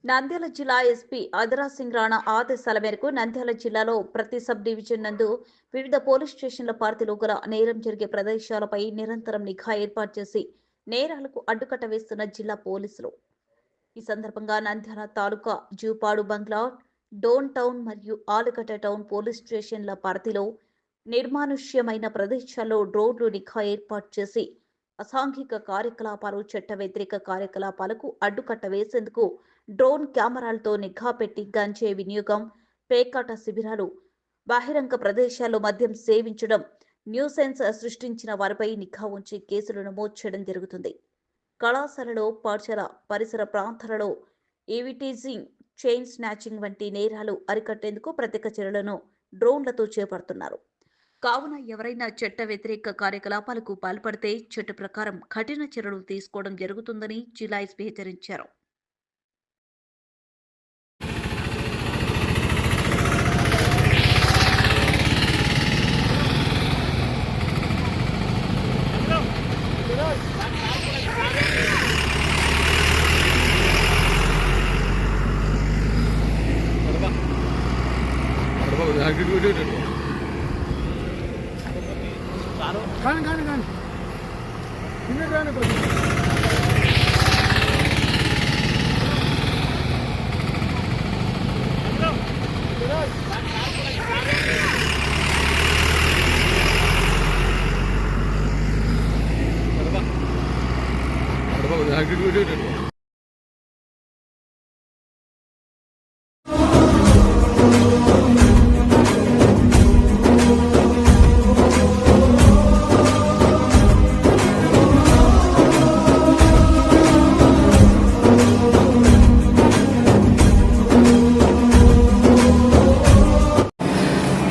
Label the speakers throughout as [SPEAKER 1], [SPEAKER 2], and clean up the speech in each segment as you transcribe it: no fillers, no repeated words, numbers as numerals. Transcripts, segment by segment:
[SPEAKER 1] నంద్యాల జిల్లా ఎస్పీ అదరా సింగ్ రాణా ఆదేశాల మేరకు నంద్యాల జిల్లాలో ప్రతి సబ్ డివిజన్ నందు వివిధ పోలీస్ స్టేషన్ల పరిధిలో గల నేరం జరిగే ప్రదేశాలపై నిరంతరం నిఘా ఏర్పాటు చేసి నేరాలకు అడ్డుకట్ట వేస్తున్న జిల్లా పోలీసులు. ఈ సందర్భంగా నంద్యాల తాలూకా జూపాడు బంగ్లా, డోన్ టౌన్ మరియు ఆలుగడ్డ టౌన్ పోలీస్ స్టేషన్ల పరిధిలో నిర్మానుష్యమైన ప్రదేశాల్లో డ్రోన్లు నిఘా ఏర్పాటు చేసి అసాంఘిక కార్యకలాపాలు, చట్ట వ్యతిరేక కార్యకలాపాలకు అడ్డుకట్ట వేసేందుకు డ్రోన్ కెమెరాలతో నిఘా పెట్టి గంజాయి వినియోగం, పేకాట శిబిరాలు, బహిరంగ ప్రదేశాల్లో మద్యం సేవించడం, న్యూసెన్స్ సృష్టించిన వారిపై నిఘా ఉంచి కేసులు నమోదు చేయడం జరుగుతుంది. కళాశాలలో, పాఠశాల పరిసర ప్రాంతాలలో ఈవిటీజింగ్, చైన్ స్నాచింగ్ వంటి నేరాలు అరికట్టేందుకు ప్రత్యేక చర్యలను డ్రోన్లతో చేపడుతున్నారు. కావున ఎవరైనా చట్ట వ్యతిరేక కార్యకలాపాలకు పాల్పడితే చట్ట ప్రకారం కఠిన చర్యలు తీసుకోవడం జరుగుతుందని జిల్లా ఎస్పీ హెచ్చరించారు.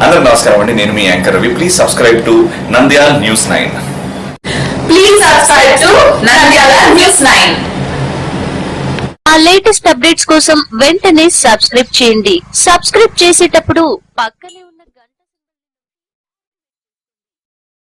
[SPEAKER 2] అందరూ నమస్కారం అండి, నేను మీ anchor Ravi. Please subscribe to Nandyal news 9.
[SPEAKER 3] Please subscribe to Nandyal news 9.
[SPEAKER 4] ఆ లేటెస్ట్ అప్డేట్స్ కోసం వెంటనే సబ్స్క్రైబ్ చేయండి. సబ్స్క్రైబ్ చేసేటప్పుడు పక్కనే